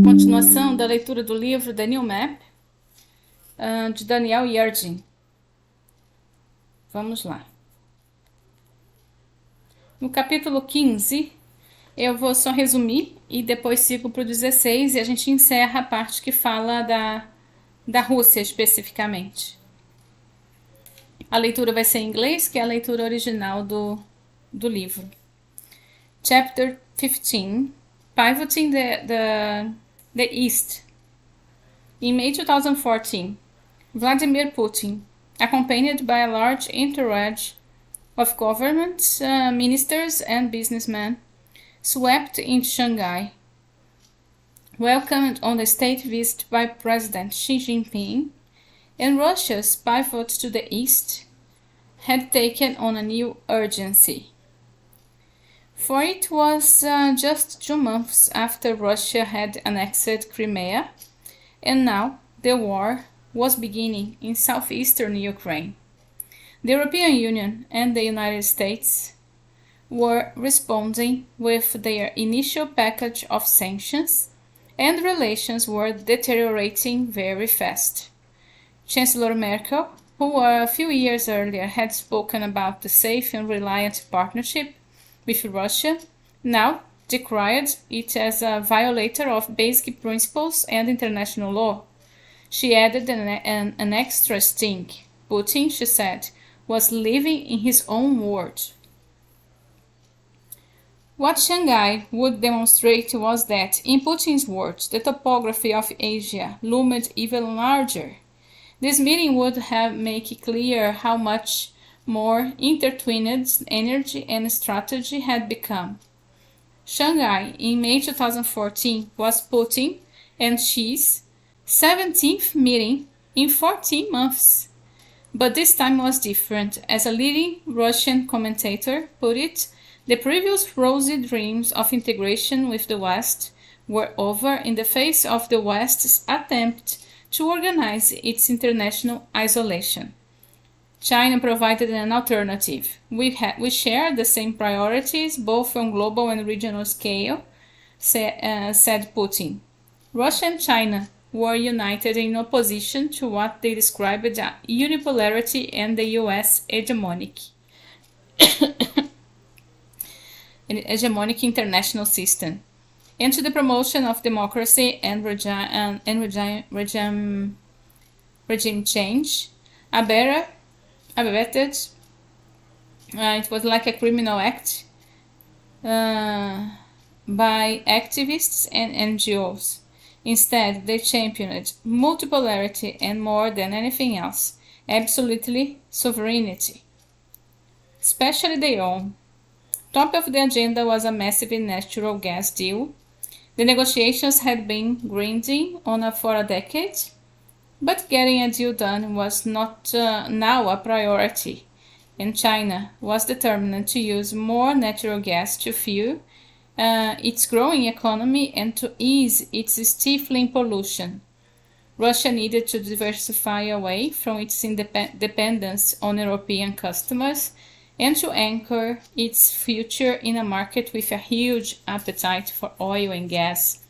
Continuação da leitura do livro The New Map, de Daniel Yergin. Vamos lá. No capítulo 15, eu vou só resumir e depois sigo para o 16 e a gente encerra a parte que fala da Rússia especificamente. A leitura vai ser em inglês, que é a leitura original do livro. Chapter 15, Pivoting the East. In May 2014, Vladimir Putin, accompanied by a large entourage of governments, ministers and businessmen, swept into Shanghai. Welcomed on the state visit by President Xi Jinping, and Russia's pivot to the east had taken on a new urgency. For it was just 2 months after Russia had annexed Crimea, and now the war was beginning in southeastern Ukraine. The European Union and the United States were responding with their initial package of sanctions, and relations were deteriorating very fast. Chancellor Merkel, who a few years earlier had spoken about the safe and reliant partnership with Russia, now decried it as a violator of basic principles and international law. She added an extra sting. Putin, she said, was living in his own world. What Shanghai would demonstrate was that, in Putin's words, the topography of Asia loomed even larger. This meeting would have made clear how much more intertwined energy and strategy had become. Shanghai, in May 2014, was Putin and Xi's 17th meeting in 14 months. But this time was different. As a leading Russian commentator put it, the previous rosy dreams of integration with the West were over in the face of the West's attempt to organize its international isolation. China provided an alternative. We share the same priorities, both on global and regional scale, said Putin. Russia and China were united in opposition to what they described as unipolarity and the U.S. hegemonic international system, and to the promotion of democracy and regime change. It was like a criminal act by activists and NGOs. Instead, they championed multipolarity and, more than anything else, absolutely sovereignty, especially their own. Top of the agenda was a massive natural gas deal. The negotiations had been grinding on for a decade, but getting a deal done was not now a priority, and China was determined to use more natural gas to fuel its growing economy and to ease its stifling pollution. Russia needed to diversify away from its dependence on European customers and to anchor its future in a market with a huge appetite for oil and gas,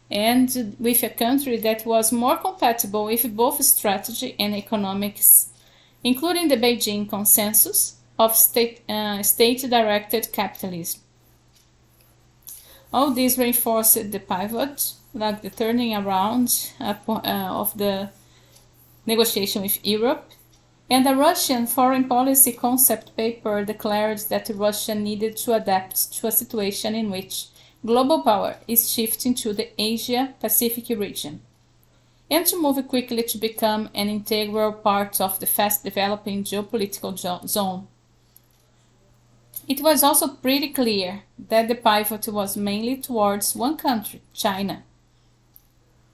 and with a country that was more compatible with both strategy and economics, including the Beijing consensus of state-directed capitalism. All this reinforced the pivot, like the turning around of the negotiation with Europe, and a Russian foreign policy concept paper declared that Russia needed to adapt to a situation in which global power is shifting to the Asia-Pacific region, and to move quickly to become an integral part of the fast-developing geopolitical zone. It was also pretty clear that the pivot was mainly towards one country, China.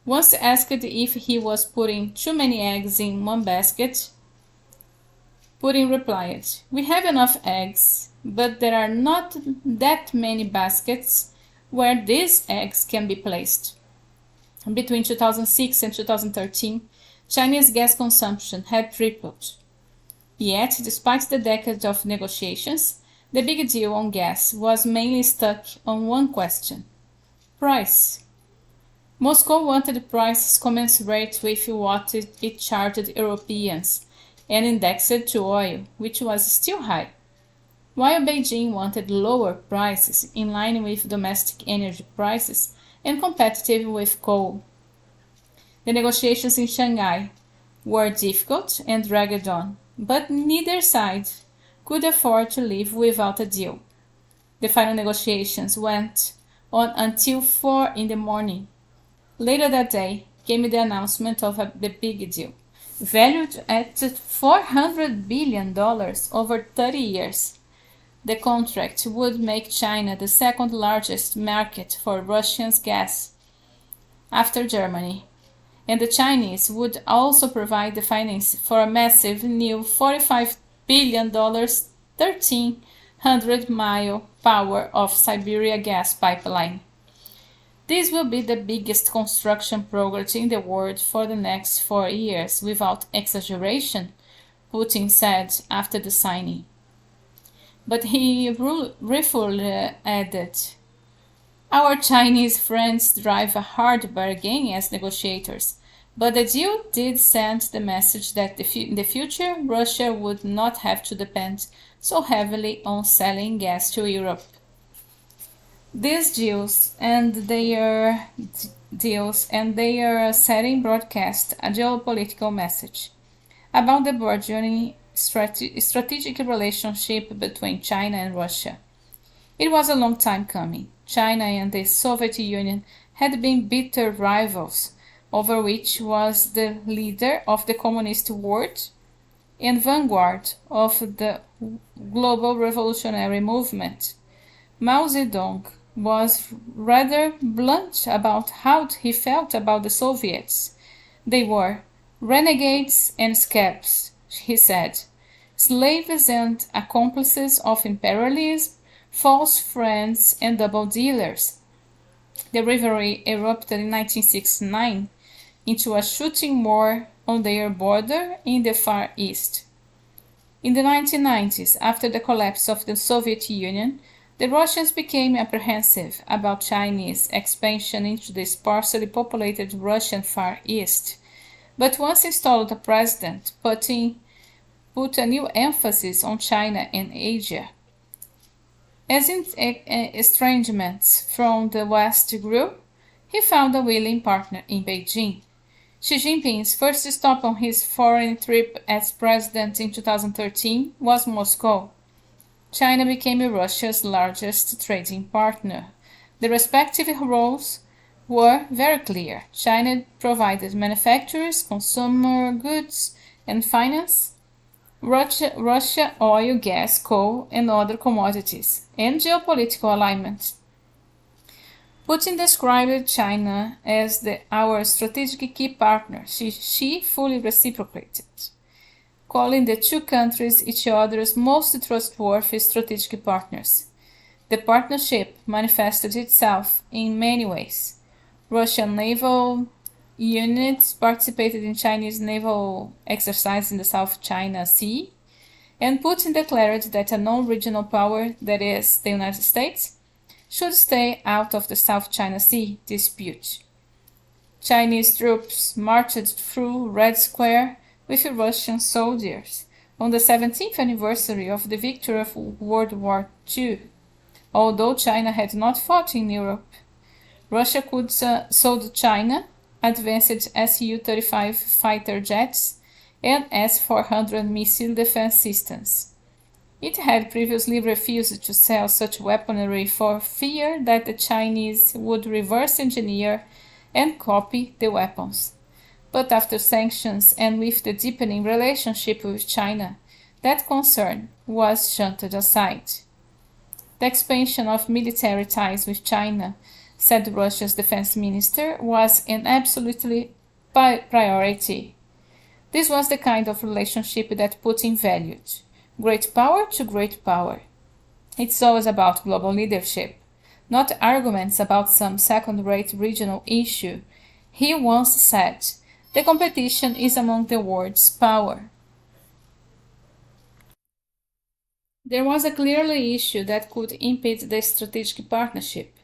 Once asked if he was putting too many eggs in one basket, Putin replied, "We have enough eggs, but there are not that many baskets where these eggs can be placed." Between 2006 and 2013, Chinese gas consumption had tripled. Yet, despite the decade of negotiations, the big deal on gas was mainly stuck on one question: price. Moscow wanted prices commensurate with what it charged Europeans and indexed to oil, which was still high, while Beijing wanted lower prices in line with domestic energy prices and competitive with coal. The negotiations in Shanghai were difficult and dragged on, but neither side could afford to live without a deal. The final negotiations went on until 4 in the morning. Later that day came the announcement of the big deal, valued at $400 billion over 30 years. The contract would make China the second largest market for Russian gas after Germany, and the Chinese would also provide the finance for a massive new $45 billion 1,300-mile power of Siberia gas pipeline. This will be the biggest construction project in the world for the next 4 years, without exaggeration, Putin said after the signing. But he ruefully added, "Our Chinese friends drive a hard bargain as negotiators, but the deal did send the message that in the future Russia would not have to depend so heavily on selling gas to Europe." These deals and their setting broadcast a geopolitical message about the burgeoning strategic relationship between China and Russia. It was a long time coming. China and the Soviet Union had been bitter rivals, over which was the leader of the communist world and vanguard of the global revolutionary movement. Mao Zedong was rather blunt about how he felt about the Soviets. They were renegades and scabs, he said, slaves and accomplices of imperialism, false friends, and double dealers. The rivalry erupted in 1969 into a shooting war on their border in the Far East. In the 1990s, after the collapse of the Soviet Union, the Russians became apprehensive about Chinese expansion into the sparsely populated Russian Far East. But once installed a president, Putin put a new emphasis on China and Asia. As estrangements from the West grew, he found a willing partner in Beijing. Xi Jinping's first stop on his foreign trip as president in 2013 was Moscow. China became Russia's largest trading partner. The respective roles were very clear. China provided manufacturers, consumer goods, and finance. Russia oil, gas, coal, and other commodities, and geopolitical alignment. Putin described China as our strategic key partner. Xi fully reciprocated, calling the two countries each other's most trustworthy strategic partners. The partnership manifested itself in many ways. Russian naval units participated in Chinese naval exercises in the South China Sea, and Putin declared that a non-regional power, that is, the United States, should stay out of the South China Sea dispute. Chinese troops marched through Red Square with Russian soldiers on the 17th anniversary of the victory of World War II. Although China had not fought in Europe, Russia sold China advanced Su-35 fighter jets and S-400 missile defense systems. It had previously refused to sell such weaponry for fear that the Chinese would reverse engineer and copy the weapons. But after sanctions and with the deepening relationship with China, that concern was shunted aside. The expansion of military ties with China, said Russia's defense minister, was an absolutely priority. This was the kind of relationship that Putin valued. Great power to great power. It's always about global leadership, not arguments about some second-rate regional issue. He once said, "The competition is among the world's power." There was a clearly issue that could impede the strategic partnership.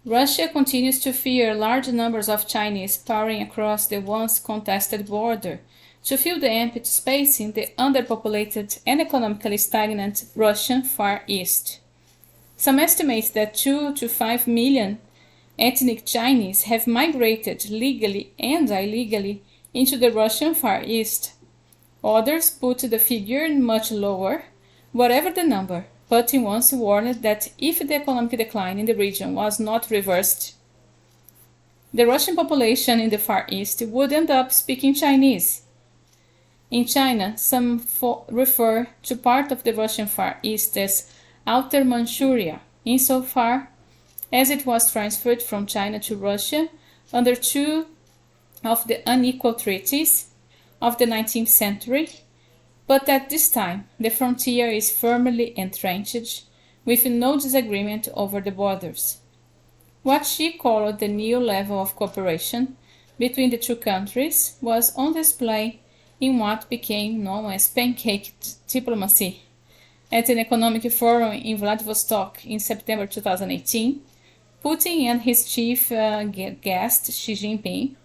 Russia continues to fear large numbers of Chinese pouring across the once contested border to fill the empty space in the underpopulated and economically stagnant Russian Far East. Some estimate that 2 to 5 million ethnic Chinese have migrated legally and illegally into the Russian Far East. Others put the figure much lower, whatever the number, Putin once warned that if the economic decline in the region was not reversed, the Russian population in the Far East would end up speaking Chinese. In China, some refer to part of the Russian Far East as Outer Manchuria, insofar as it was transferred from China to Russia under two of the unequal treaties of the 19th century, but at this time the frontier is firmly entrenched, with no disagreement over the borders. What she called the new level of cooperation between the two countries was on display in what became known as pancake diplomacy. At an economic forum in Vladivostok in September 2018, Putin and his chief guest, Xi Jinping,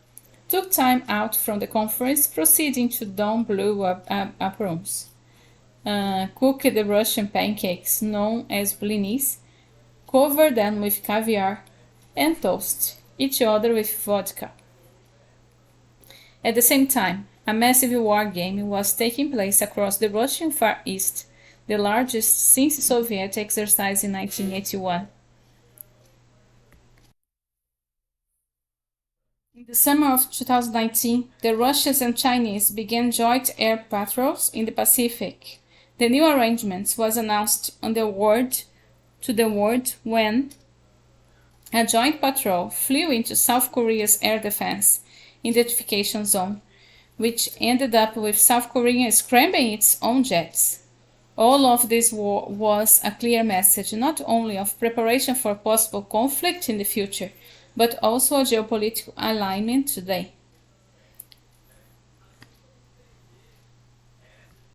took time out from the conference, proceeding to don blue aprons, cook the Russian pancakes known as blinis, cover them with caviar, and toast each other with vodka. At the same time, a massive war game was taking place across the Russian Far East, the largest since Soviet exercise in 1981. In the summer of 2019, the Russians and Chinese began joint air patrols in the Pacific. The new arrangements was announced to the world when a joint patrol flew into South Korea's air defense identification zone, which ended up with South Korea scrambling its own jets. All of this was a clear message not only of preparation for possible conflict in the future, but also a geopolitical alignment today.